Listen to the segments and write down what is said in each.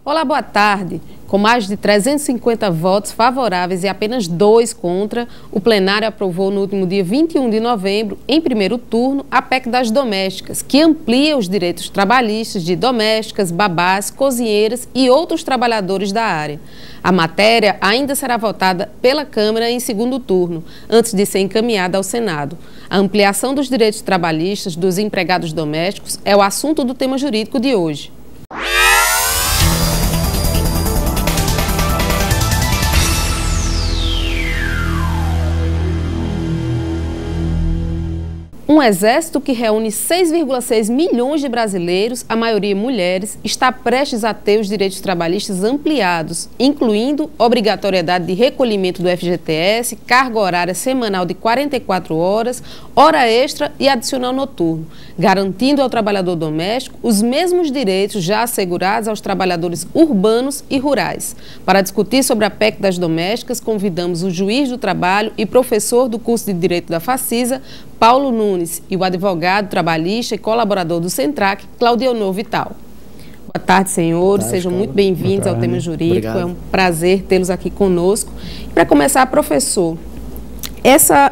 Olá, boa tarde. Com mais de 350 votos favoráveis e apenas 2 contra, o plenário aprovou no último dia 21 de novembro, em primeiro turno, a PEC das domésticas, que amplia os direitos trabalhistas de domésticas, babás, cozinheiras e outros trabalhadores da área. A matéria ainda será votada pela Câmara em segundo turno, antes de ser encaminhada ao Senado. A ampliação dos direitos trabalhistas dos empregados domésticos é o assunto do tema jurídico de hoje. Um exército que reúne 6,6 milhões de brasileiros, a maioria mulheres, está prestes a ter os direitos trabalhistas ampliados, incluindo obrigatoriedade de recolhimento do FGTS, carga horária semanal de 44 horas, hora extra e adicional noturno, garantindo ao trabalhador doméstico os mesmos direitos já assegurados aos trabalhadores urbanos e rurais. Para discutir sobre a PEC das domésticas, convidamos o juiz do trabalho e professor do curso de Direito da Facisa, Paulo Nunes, e o advogado trabalhista e colaborador do Centrac, Claudionor Vital. Boa tarde, senhores. Sejam muito bem-vindos ao Tema Jurídico. Obrigado. É um prazer tê-los aqui conosco. Para começar, professor, essa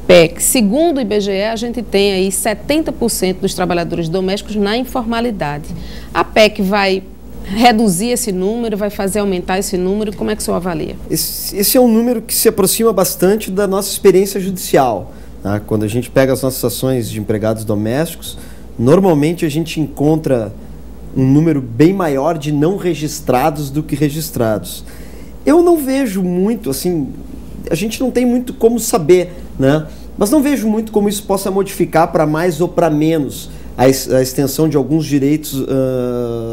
PEC, segundo o IBGE, a gente tem aí 70% dos trabalhadores domésticos na informalidade. A PEC vai reduzir esse número, vai fazer aumentar esse número? Como é que o senhor avalia? Esse é um número que se aproxima bastante da nossa experiência judicial. Tá? Quando a gente pega as nossas ações de empregados domésticos, normalmente a gente encontra um número bem maior de não registrados do que registrados. Eu não vejo muito, assim, a gente não tem muito como saber, né? Mas não vejo muito como isso possa modificar para mais ou para menos a extensão de alguns direitos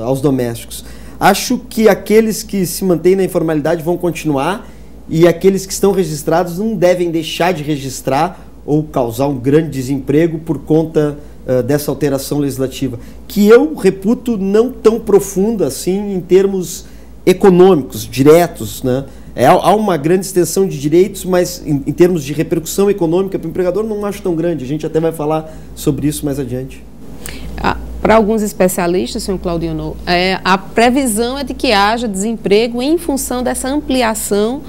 aos domésticos. Acho que aqueles que se mantêm na informalidade vão continuar e aqueles que estão registrados não devem deixar de registrar ou causar um grande desemprego por conta dessa alteração legislativa, que eu reputo não tão profunda assim em termos econômicos, diretos, né? Há uma grande extensão de direitos, mas em termos de repercussão econômica para o empregador não acho tão grande. A gente até vai falar sobre isso mais adiante. Para alguns especialistas, senhor Claudionor, a previsão é de que haja desemprego em função dessa ampliação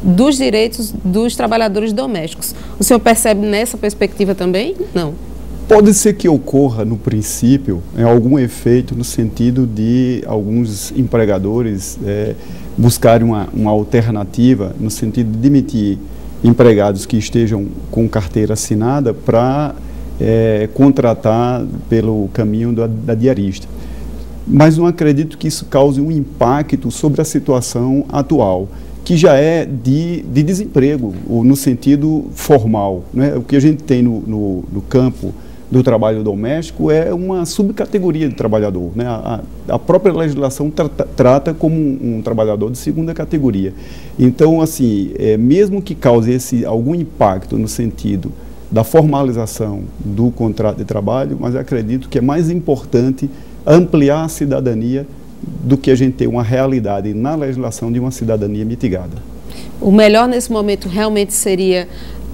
dos direitos dos trabalhadores domésticos. O senhor percebe nessa perspectiva também? Não. Pode ser que ocorra, no princípio, algum efeito no sentido de alguns empregadores buscarem uma alternativa, no sentido de demitir empregados que estejam com carteira assinada para contratar pelo caminho da diarista. Mas não acredito que isso cause um impacto sobre a situação atual, que já é de desemprego, no sentido formal, né? O que a gente tem no campo do trabalho doméstico é uma subcategoria de trabalhador, né? A própria legislação trata como um trabalhador de segunda categoria. Então, assim, mesmo que cause algum impacto no sentido da formalização do contrato de trabalho, mas eu acredito que é mais importante ampliar a cidadania do que a gente ter uma realidade na legislação de uma cidadania mitigada. O melhor nesse momento realmente seria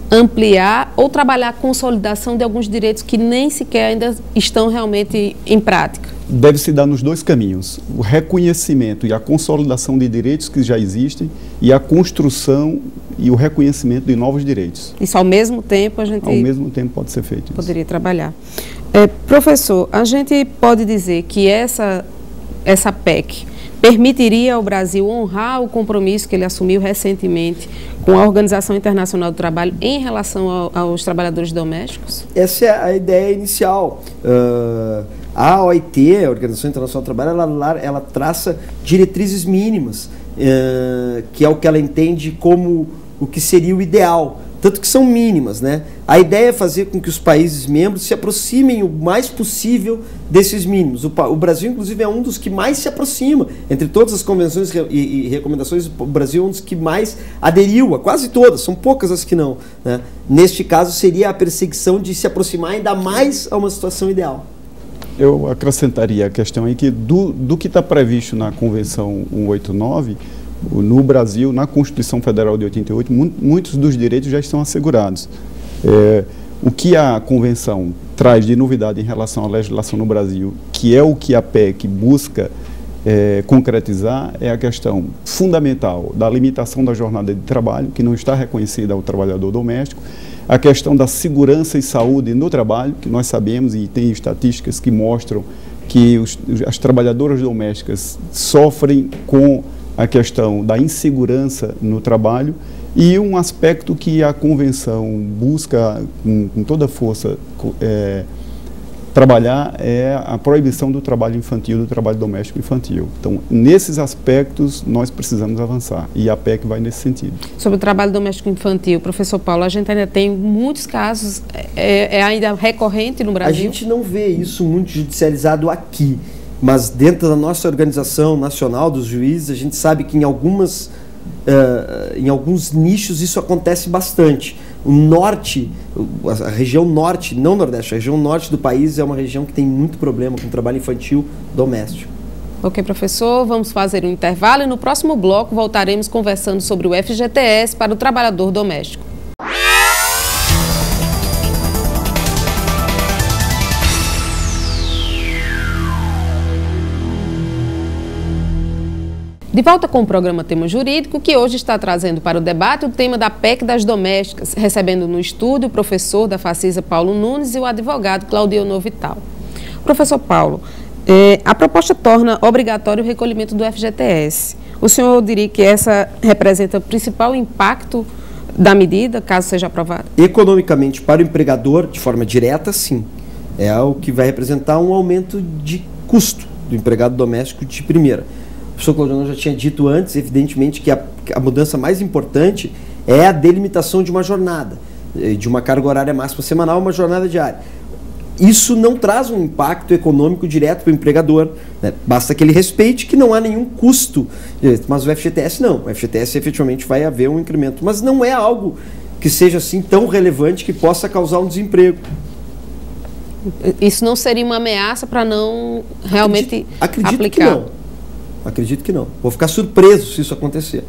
ampliar ou trabalhar a consolidação de alguns direitos que nem sequer ainda estão realmente em prática? Deve se dar nos dois caminhos, o reconhecimento e a consolidação de direitos que já existem e a construção e o reconhecimento de novos direitos. Isso ao mesmo tempo a gente... Ao mesmo tempo pode ser feito. Poderia trabalhar. Professor, a gente pode dizer que essa PEC permitiria ao Brasil honrar o compromisso que ele assumiu recentemente com a Organização Internacional do Trabalho em relação aos trabalhadores domésticos? Essa é a ideia inicial. A OIT, a Organização Internacional do Trabalho, ela traça diretrizes mínimas, que é o que ela entende como o que seria o ideal, tanto que são mínimas, né? A ideia é fazer com que os países membros se aproximem o mais possível desses mínimos. O Brasil, inclusive, é um dos que mais se aproxima. Entre todas as convenções e recomendações, o Brasil é um dos que mais aderiu a quase todas, são poucas as que não, né? Neste caso, seria a perseguição de se aproximar ainda mais a uma situação ideal. Eu acrescentaria a questão aí que do que está previsto na Convenção 189, no Brasil, na Constituição Federal de 88, muitos dos direitos já estão assegurados. O que a Convenção traz de novidade em relação à legislação no Brasil, que é o que a PEC busca concretizar é a questão fundamental da limitação da jornada de trabalho, que não está reconhecida ao trabalhador doméstico, a questão da segurança e saúde no trabalho, que nós sabemos e tem estatísticas que mostram que as trabalhadoras domésticas sofrem com a questão da insegurança no trabalho, e um aspecto que a Convenção busca com toda força trabalhar é a proibição do trabalho infantil, do trabalho doméstico infantil. Então, nesses aspectos, nós precisamos avançar, e a PEC vai nesse sentido. Sobre o trabalho doméstico infantil, professor Paulo, a gente ainda tem muitos casos, ainda recorrente no Brasil? A gente não vê isso muito judicializado aqui, mas dentro da nossa Organização Nacional dos Juízes, a gente sabe que em alguns nichos isso acontece bastante. O norte, a região norte, não nordeste, a região norte do país é uma região que tem muito problema com trabalho infantil doméstico. Ok, professor, vamos fazer um intervalo e no próximo bloco voltaremos conversando sobre o FGTS para o trabalhador doméstico. De volta com o programa Tema Jurídico, que hoje está trazendo para o debate o tema da PEC das domésticas, recebendo no estúdio o professor da Facisa Paulo Nunes e o advogado Claudionor Vital. Professor Paulo, a proposta torna obrigatório o recolhimento do FGTS. O senhor diria que essa representa o principal impacto da medida, caso seja aprovada? Economicamente, para o empregador, de forma direta, sim. É o que vai representar um aumento de custo do empregado doméstico de primeira. O professor Claudionor já tinha dito antes, evidentemente, que a mudança mais importante é a delimitação de uma jornada, de uma carga horária máxima semanal, uma jornada diária. Isso não traz um impacto econômico direto para o empregador, né? Basta que ele respeite que não há nenhum custo, mas o FGTS não. O FGTS efetivamente vai haver um incremento, mas não é algo que seja assim tão relevante que possa causar um desemprego. Isso não seria uma ameaça para não realmente acredito aplicar? Que não. Acredito que não. Vou ficar surpreso se isso acontecer.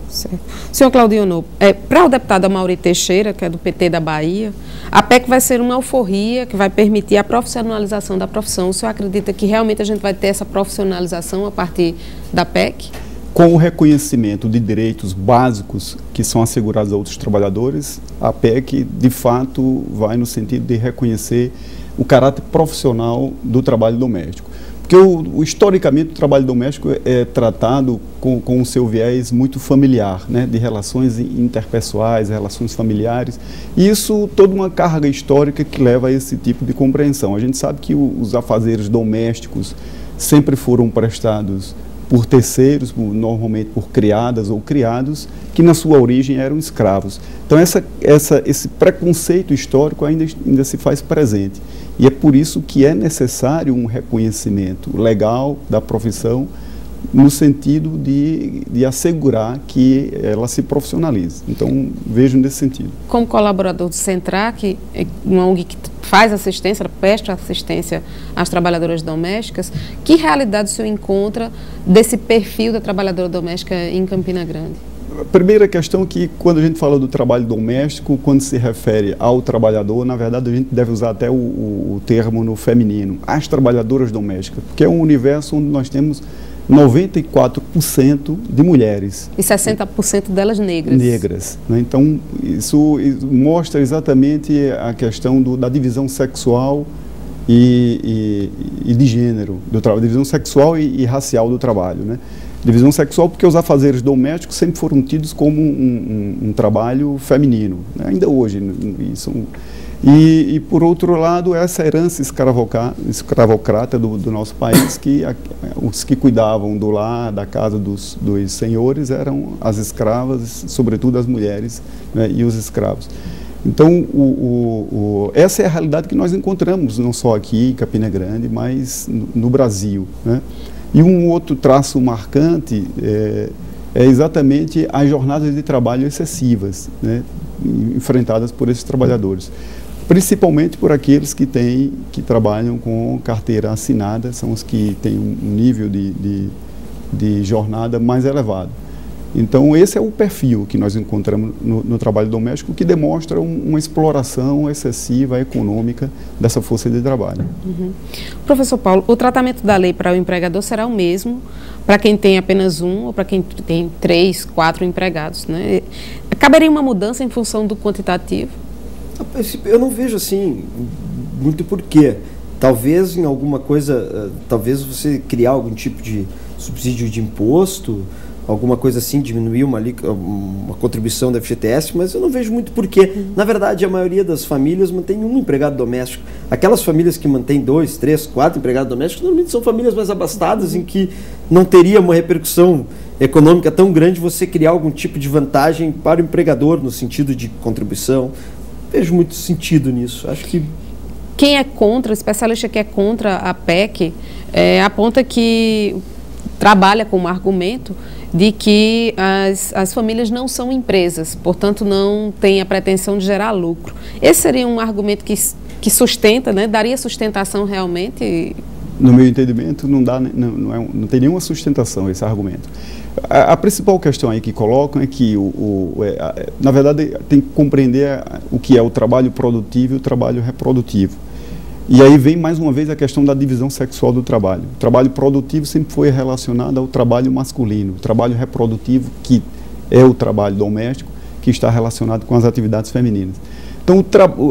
Certo. Senhor Claudionor, para o deputado Amaury Teixeira, que é do PT da Bahia, a PEC vai ser uma alforria que vai permitir a profissionalização da profissão. O senhor acredita que realmente a gente vai ter essa profissionalização a partir da PEC? Com o reconhecimento de direitos básicos que são assegurados a outros trabalhadores, a PEC, de fato, vai no sentido de reconhecer o caráter profissional do trabalho doméstico. Porque historicamente o trabalho doméstico é tratado com o seu viés muito familiar, né, de relações interpessoais, relações familiares, e isso toda uma carga histórica que leva a esse tipo de compreensão. A gente sabe que os afazeres domésticos sempre foram prestados por terceiros, normalmente por criadas ou criados, que na sua origem eram escravos. Então esse preconceito histórico ainda se faz presente. E é por isso que é necessário um reconhecimento legal da profissão no sentido de assegurar que ela se profissionalize. Então, vejo nesse sentido. Como colaborador do Centrac, uma ONG que faz assistência, presta assistência às trabalhadoras domésticas, que realidade o senhor encontra desse perfil da trabalhadora doméstica em Campina Grande? A primeira questão é que, quando a gente fala do trabalho doméstico, quando se refere ao trabalhador, na verdade a gente deve usar até o termo no feminino, as trabalhadoras domésticas, porque é um universo onde nós temos 94% de mulheres. E 60% delas negras. Negras, né? Então, isso mostra exatamente a questão da divisão sexual e de gênero, do trabalho, divisão sexual e racial do trabalho, né? Divisão sexual porque os afazeres domésticos sempre foram tidos como um trabalho feminino, né? Ainda hoje. E, por outro lado, essa herança escravocrata do nosso país, que os que cuidavam do lar, da casa dos senhores, eram as escravas, sobretudo as mulheres, né, e os escravos. Então, essa é a realidade que nós encontramos, não só aqui em Campina Grande, mas no Brasil, né? E um outro traço marcante é exatamente as jornadas de trabalho excessivas, né, enfrentadas por esses trabalhadores. Principalmente por aqueles que trabalham com carteira assinada, são os que têm um nível de jornada mais elevado. Então, esse é o perfil que nós encontramos no trabalho doméstico, que demonstra uma exploração excessiva econômica dessa força de trabalho. Professor Paulo, o tratamento da lei para o empregador será o mesmo para quem tem apenas um ou para quem tem 3, 4 empregados, né? Caberia uma mudança em função do quantitativo? Eu não vejo assim muito porquê. Talvez em alguma coisa, talvez você criar algum tipo de subsídio de imposto, alguma coisa assim, diminuir uma contribuição da FGTS, mas eu não vejo muito porquê. Na verdade, a maioria das famílias mantém um empregado doméstico. Aquelas famílias que mantêm 2, 3, 4 empregados domésticos, normalmente são famílias mais abastadas, em que não teria uma repercussão econômica tão grande você criar algum tipo de vantagem para o empregador, no sentido de contribuição. Vejo muito sentido nisso. Acho que... Quem é contra, o especialista que é contra a PEC, aponta que trabalha com um argumento de que as famílias não são empresas, portanto não tem a pretensão de gerar lucro. Esse seria um argumento que sustenta, né? Daria sustentação realmente? No meu entendimento, não tem nenhuma sustentação esse argumento. A principal questão aí que colocam é que, na verdade, tem que compreender o que é o trabalho produtivo e o trabalho reprodutivo. E aí vem mais uma vez a questão da divisão sexual do trabalho. O trabalho produtivo sempre foi relacionado ao trabalho masculino. O trabalho reprodutivo, que é o trabalho doméstico, que está relacionado com as atividades femininas. Então,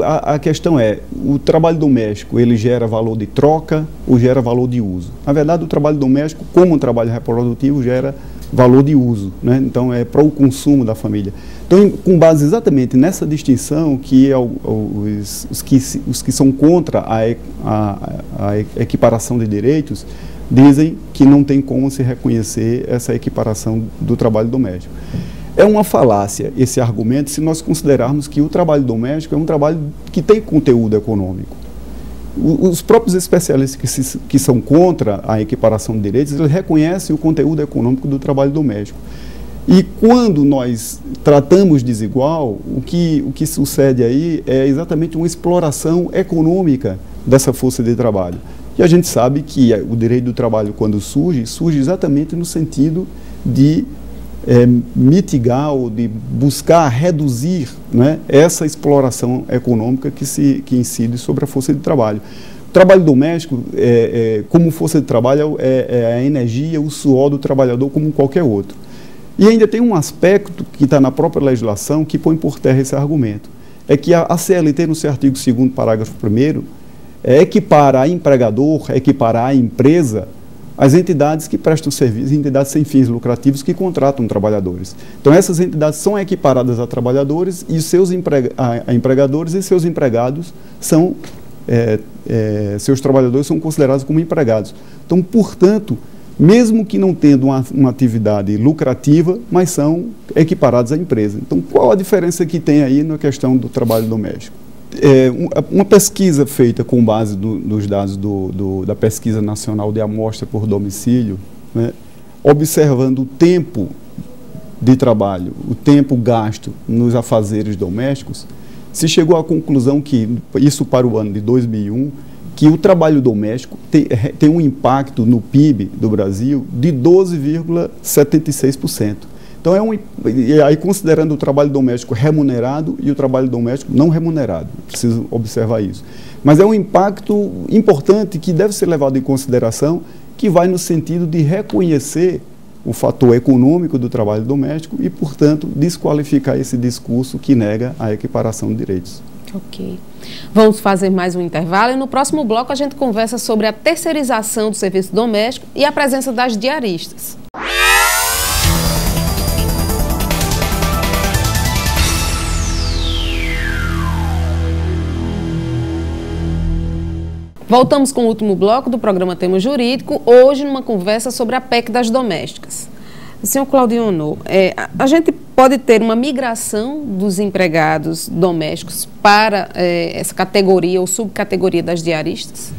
a questão é, o trabalho doméstico, ele gera valor de troca ou gera valor de uso? Na verdade, o trabalho doméstico, como o trabalho reprodutivo, gera valor de uso, né? Então, é para o consumo da família. Então, com base exatamente nessa distinção, que os que são contra a equiparação de direitos, dizem que não tem como se reconhecer essa equiparação do trabalho doméstico. É uma falácia esse argumento se nós considerarmos que o trabalho doméstico é um trabalho que tem conteúdo econômico. Os próprios especialistas que são contra a equiparação de direitos, eles reconhecem o conteúdo econômico do trabalho doméstico. E quando nós tratamos desigual, o que sucede aí é exatamente uma exploração econômica dessa força de trabalho. E a gente sabe que o direito do trabalho, quando surge exatamente no sentido de mitigar ou de buscar reduzir, né, essa exploração econômica que incide sobre a força de trabalho. O trabalho doméstico, como força de trabalho, é a energia, o suor do trabalhador como qualquer outro. E ainda tem um aspecto que está na própria legislação que põe por terra esse argumento. É que a CLT, no seu artigo 2º, parágrafo 1º, equipara a empregador, equipara a empresa, as entidades que prestam serviço, entidades sem fins lucrativos que contratam trabalhadores. Então, essas entidades são equiparadas a trabalhadores e a empregadores e seus empregados são, seus trabalhadores são considerados como empregados. Então, portanto, mesmo que não tendo uma atividade lucrativa, mas são equiparados à empresa. Então, qual a diferença que tem aí na questão do trabalho doméstico? Uma pesquisa feita com base nos dados da Pesquisa Nacional de Amostra por Domicílio, né, observando o tempo de trabalho, o tempo gasto nos afazeres domésticos, se chegou à conclusão que, isso para o ano de 2001, que o trabalho doméstico tem um impacto no PIB do Brasil de 12,76%. Então, e aí considerando o trabalho doméstico remunerado e o trabalho doméstico não remunerado, preciso observar isso. Mas é um impacto importante que deve ser levado em consideração, que vai no sentido de reconhecer o fator econômico do trabalho doméstico e, portanto, desqualificar esse discurso que nega a equiparação de direitos. Ok. Vamos fazer mais um intervalo e no próximo bloco a gente conversa sobre a terceirização do serviço doméstico e a presença das diaristas. Voltamos com o último bloco do programa Tema Jurídico, hoje numa conversa sobre a PEC das domésticas. Senhor Claudionor, a gente pode ter uma migração dos empregados domésticos para essa categoria ou subcategoria das diaristas?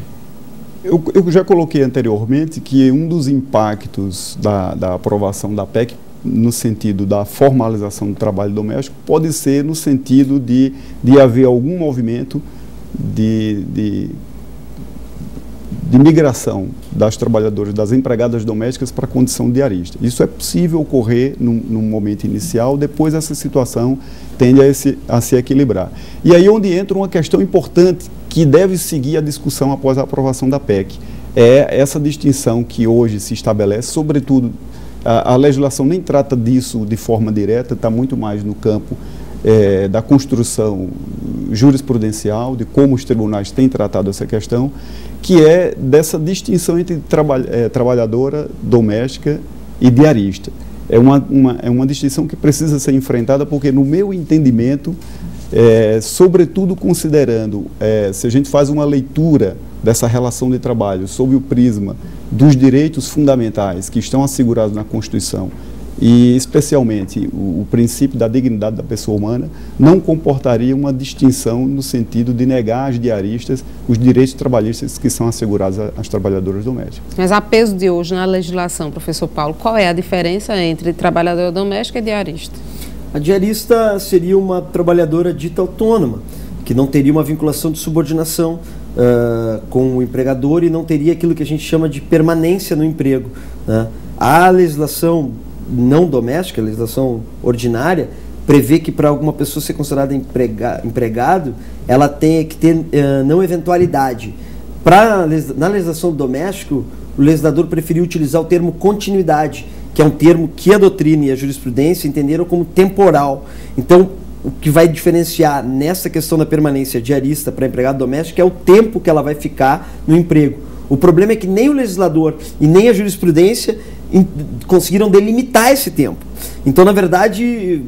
Eu já coloquei anteriormente que um dos impactos da aprovação da PEC, no sentido da formalização do trabalho doméstico, pode ser no sentido de haver algum movimento de de migração das trabalhadoras, das empregadas domésticas para a condição de diarista. Isso é possível ocorrer num momento inicial, depois essa situação tende a se equilibrar. E aí onde entra uma questão importante que deve seguir a discussão após a aprovação da PEC, é essa distinção que hoje se estabelece, sobretudo, a legislação nem trata disso de forma direta, está muito mais no campo da construção jurisprudencial, de como os tribunais têm tratado essa questão, que é dessa distinção entre trabalhadora doméstica e diarista. É uma distinção que precisa ser enfrentada porque, no meu entendimento, sobretudo considerando, se a gente faz uma leitura dessa relação de trabalho sob o prisma dos direitos fundamentais que estão assegurados na Constituição, e especialmente o princípio da dignidade da pessoa humana, não comportaria uma distinção no sentido de negar às diaristas os direitos trabalhistas que são assegurados às trabalhadoras domésticas. Mas a peso de hoje na legislação, professor Paulo, qual é a diferença entre trabalhadora doméstica e diarista? A diarista seria uma trabalhadora dita autônoma, que não teria uma vinculação de subordinação com o empregador e não teria aquilo que a gente chama de permanência no emprego, né? A legislação não doméstica, a legislação ordinária, prevê que para alguma pessoa ser considerada empregado, ela tem que ter não eventualidade. Na legislação do doméstico, o legislador preferiu utilizar o termo continuidade, que é um termo que a doutrina e a jurisprudência entenderam como temporal. Então, o que vai diferenciar nessa questão da permanência diarista para empregado doméstico é o tempo que ela vai ficar no emprego. O problema é que nem o legislador e nem a jurisprudência conseguiram delimitar esse tempo. Então, na verdade,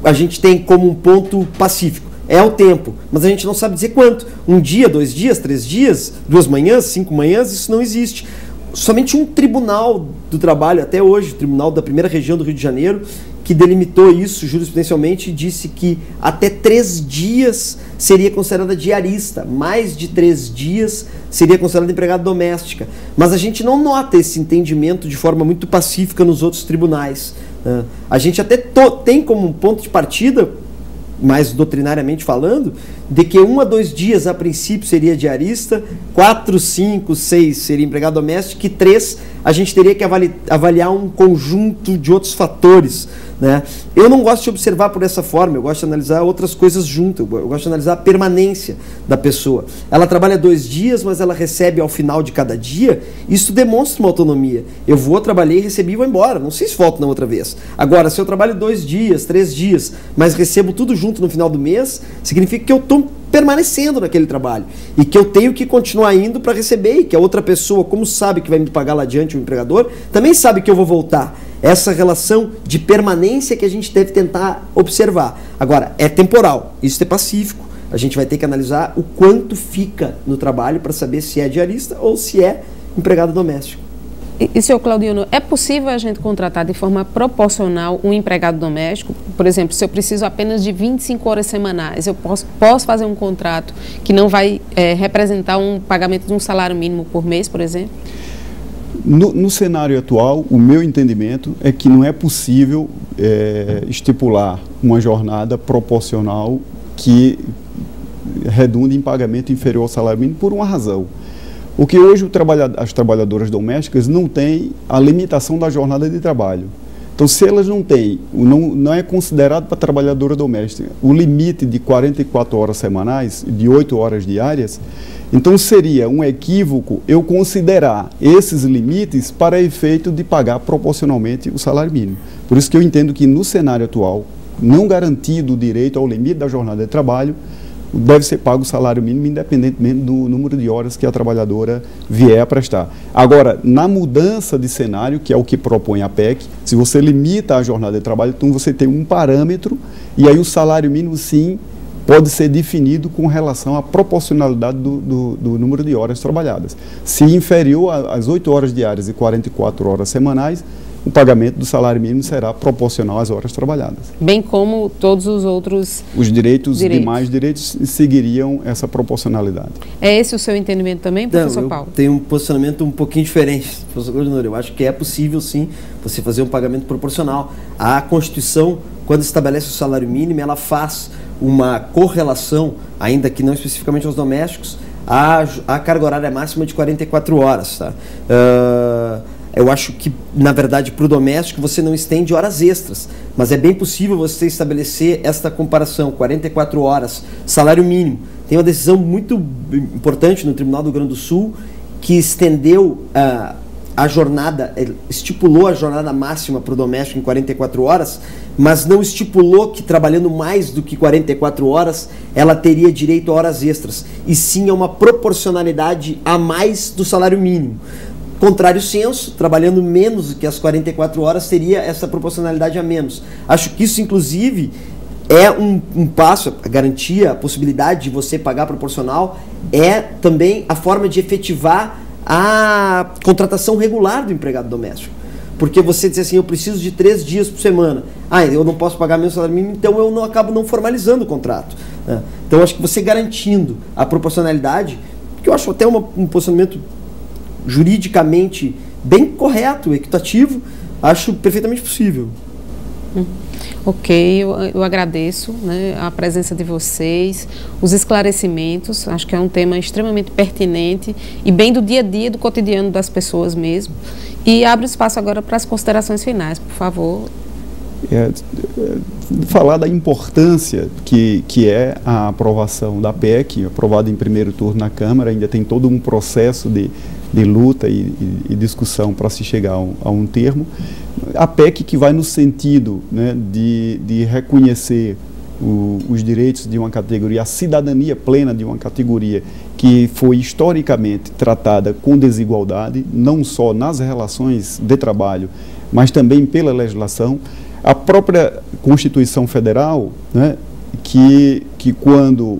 a gente tem como um ponto pacífico. É o tempo, mas a gente não sabe dizer quanto. 1 dia, 2 dias, 3 dias, 2 manhãs, 5 manhãs, isso não existe. Somente um tribunal do trabalho, até hoje, o Tribunal da Primeira Região do Rio de Janeiro, que delimitou isso jurisprudencialmente, disse que até 3 dias seria considerada diarista, mais de 3 dias seria considerada empregada doméstica. Mas a gente não nota esse entendimento de forma muito pacífica nos outros tribunais. A gente até tem como um ponto de partida, mais doutrinariamente falando, de que 1 a 2 dias a princípio seria diarista, 4, 5, 6 seria empregado doméstico e 3 a gente teria que avaliar um conjunto de outros fatores, né? Eu não gosto de observar por essa forma, eu gosto de analisar outras coisas junto, eu gosto de analisar a permanência da pessoa. Ela trabalha 2 dias, mas ela recebe ao final de cada dia, isso demonstra uma autonomia. Eu trabalhei, recebi e vou embora, não sei se volto na outra vez. Agora, se eu trabalho 2 dias, 3 dias, mas recebo tudo junto no final do mês, significa que eu estou permanecendo naquele trabalho e que eu tenho que continuar indo para receber e que a outra pessoa, como sabe que vai me pagar lá adiante, o empregador, também sabe que eu vou voltar. Essa relação de permanência que a gente deve tentar observar. Agora, é temporal, isso é pacífico. A gente vai ter que analisar o quanto fica no trabalho para saber se é diarista ou se é empregado doméstico. E, senhor Claudiano, é possível a gente contratar de forma proporcional um empregado doméstico? Por exemplo, se eu preciso apenas de 25 horas semanais, eu posso fazer um contrato que não vai representar um pagamento de um salário mínimo por mês, por exemplo? No cenário atual, o meu entendimento é que não é possível estipular uma jornada proporcional que redunde em pagamento inferior ao salário mínimo por uma razão. Porque hoje as trabalhadoras domésticas não têm a limitação da jornada de trabalho. Então, se elas não têm, não é considerado para a trabalhadora doméstica o limite de 44 horas semanais, de 8 horas diárias, então seria um equívoco eu considerar esses limites para efeito de pagar proporcionalmente o salário mínimo. Por isso que eu entendo que no cenário atual, não garantido o direito ao limite da jornada de trabalho, deve ser pago o salário mínimo independentemente do número de horas que a trabalhadora vier a prestar. Agora, na mudança de cenário, que é o que propõe a PEC, se você limita a jornada de trabalho, então você tem um parâmetro e aí o salário mínimo, sim, pode ser definido com relação à proporcionalidade do número de horas trabalhadas. Se inferior às 8 horas diárias e 44 horas semanais, o pagamento do salário mínimo será proporcional às horas trabalhadas. Bem como todos os outros os demais direitos seguiriam essa proporcionalidade. É esse o seu entendimento também, professor Paulo? Tenho um posicionamento um pouquinho diferente, professor Claudiano. Eu acho que é possível, sim, você fazer um pagamento proporcional. A Constituição, quando estabelece o salário mínimo, ela faz uma correlação, ainda que não especificamente aos domésticos, a carga horária máxima de 44 horas. Tá? Eu acho que, na verdade, para o doméstico você não estende horas extras, mas é bem possível você estabelecer esta comparação, 44 horas, salário mínimo. Tem uma decisão muito importante no Tribunal do Rio Grande do Sul que estendeu a jornada, estipulou a jornada máxima para o doméstico em 44 horas, mas não estipulou que trabalhando mais do que 44 horas ela teria direito a horas extras, e sim a uma proporcionalidade a mais do salário mínimo. Contrário senso, trabalhando menos do que as 44 horas teria essa proporcionalidade a menos. Acho que isso, inclusive, é um passo, a garantia, a possibilidade de você pagar proporcional, é também a forma de efetivar a contratação regular do empregado doméstico. Porque você diz assim, eu preciso de 3 dias por semana. Eu não posso pagar meu salário mínimo, então eu acabo não formalizando o contrato. Né? Então, acho que você garantindo a proporcionalidade, que eu acho até um posicionamento juridicamente bem correto, equitativo, acho perfeitamente possível. Ok, eu agradeço, né, a presença de vocês, os esclarecimentos, acho que é um tema extremamente pertinente e bem do dia a dia, do cotidiano das pessoas mesmo. E abro espaço agora para as considerações finais, por favor. Falar da importância que é a aprovação da PEC, aprovada em primeiro turno na Câmara, ainda tem todo um processo de luta e discussão para se chegar a um termo. A PEC que vai no sentido, né, de reconhecer os direitos de uma categoria, a cidadania plena de uma categoria que foi historicamente tratada com desigualdade, não só nas relações de trabalho, mas também pela legislação. A própria Constituição Federal, né, que quando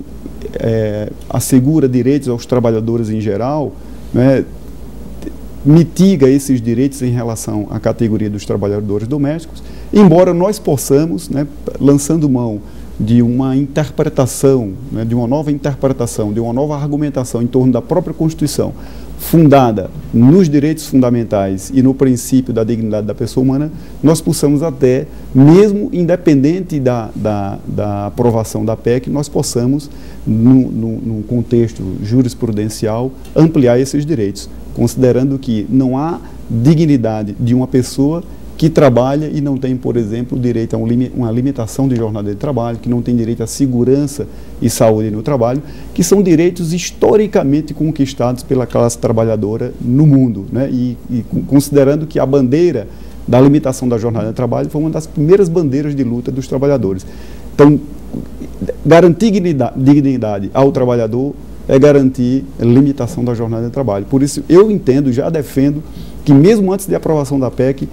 assegura direitos aos trabalhadores em geral, né, mitiga esses direitos em relação à categoria dos trabalhadores domésticos, embora nós possamos, né, lançando mão de uma interpretação, né, de uma nova interpretação, de uma nova argumentação em torno da própria Constituição, fundada nos direitos fundamentais e no princípio da dignidade da pessoa humana, nós possamos até, mesmo independente da aprovação da PEC, nós possamos, num contexto jurisprudencial, ampliar esses direitos, considerando que não há dignidade de uma pessoa que trabalha e não tem, por exemplo, direito a uma limitação de jornada de trabalho, que não tem direito à segurança e saúde no trabalho, que são direitos historicamente conquistados pela classe trabalhadora no mundo, né? E considerando que a bandeira da limitação da jornada de trabalho foi uma das primeiras bandeiras de luta dos trabalhadores. Então, garantir dignidade ao trabalhador é garantir a limitação da jornada de trabalho. Por isso, eu entendo, já defendo, que mesmo antes da aprovação da PEC,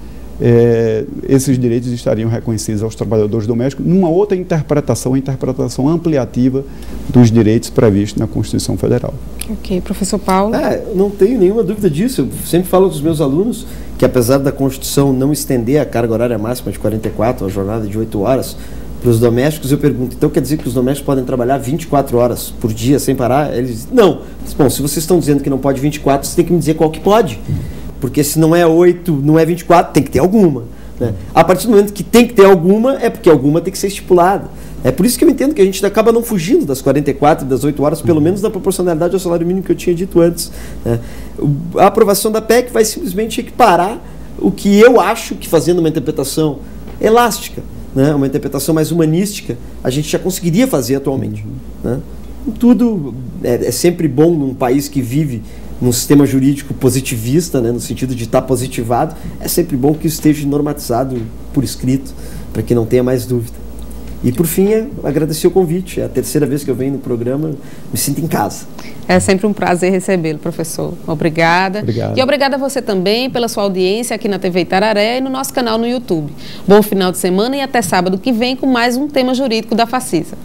esses direitos estariam reconhecidos aos trabalhadores domésticos numa outra interpretação, a interpretação ampliativa dos direitos previstos na Constituição Federal. Ok, professor Paulo. Não tenho nenhuma dúvida disso. Eu sempre falo com os meus alunos que, apesar da Constituição não estender a carga horária máxima de 44, a jornada de 8 horas, para os domésticos, eu pergunto, então quer dizer que os domésticos podem trabalhar 24 horas por dia sem parar? Eles dizem, não. Bom, se vocês estão dizendo que não pode 24, você tem que me dizer qual que pode. Porque se não é 8, não é 24, tem que ter alguma. Né? A partir do momento que tem que ter alguma, é porque alguma tem que ser estipulada. É por isso que eu entendo que a gente acaba não fugindo das 44 e das 8 horas, pelo menos da proporcionalidade ao salário mínimo que eu tinha dito antes. Né? A aprovação da PEC vai simplesmente equiparar o que eu acho que, fazendo uma interpretação elástica, né? Uma interpretação mais humanística, a gente já conseguiria fazer atualmente. Né? Tudo é sempre bom num país que vive num sistema jurídico positivista, né, no sentido de estar positivado, é sempre bom que isso esteja normatizado por escrito, para que não tenha mais dúvida. E, por fim, agradecer o convite. É a terceira vez que eu venho no programa, me sinto em casa. É sempre um prazer recebê-lo, professor. Obrigada. Obrigado. E obrigada a você também pela sua audiência aqui na TV Itararé e no nosso canal no YouTube. Bom final de semana e até sábado que vem com mais um tema jurídico da Facisa.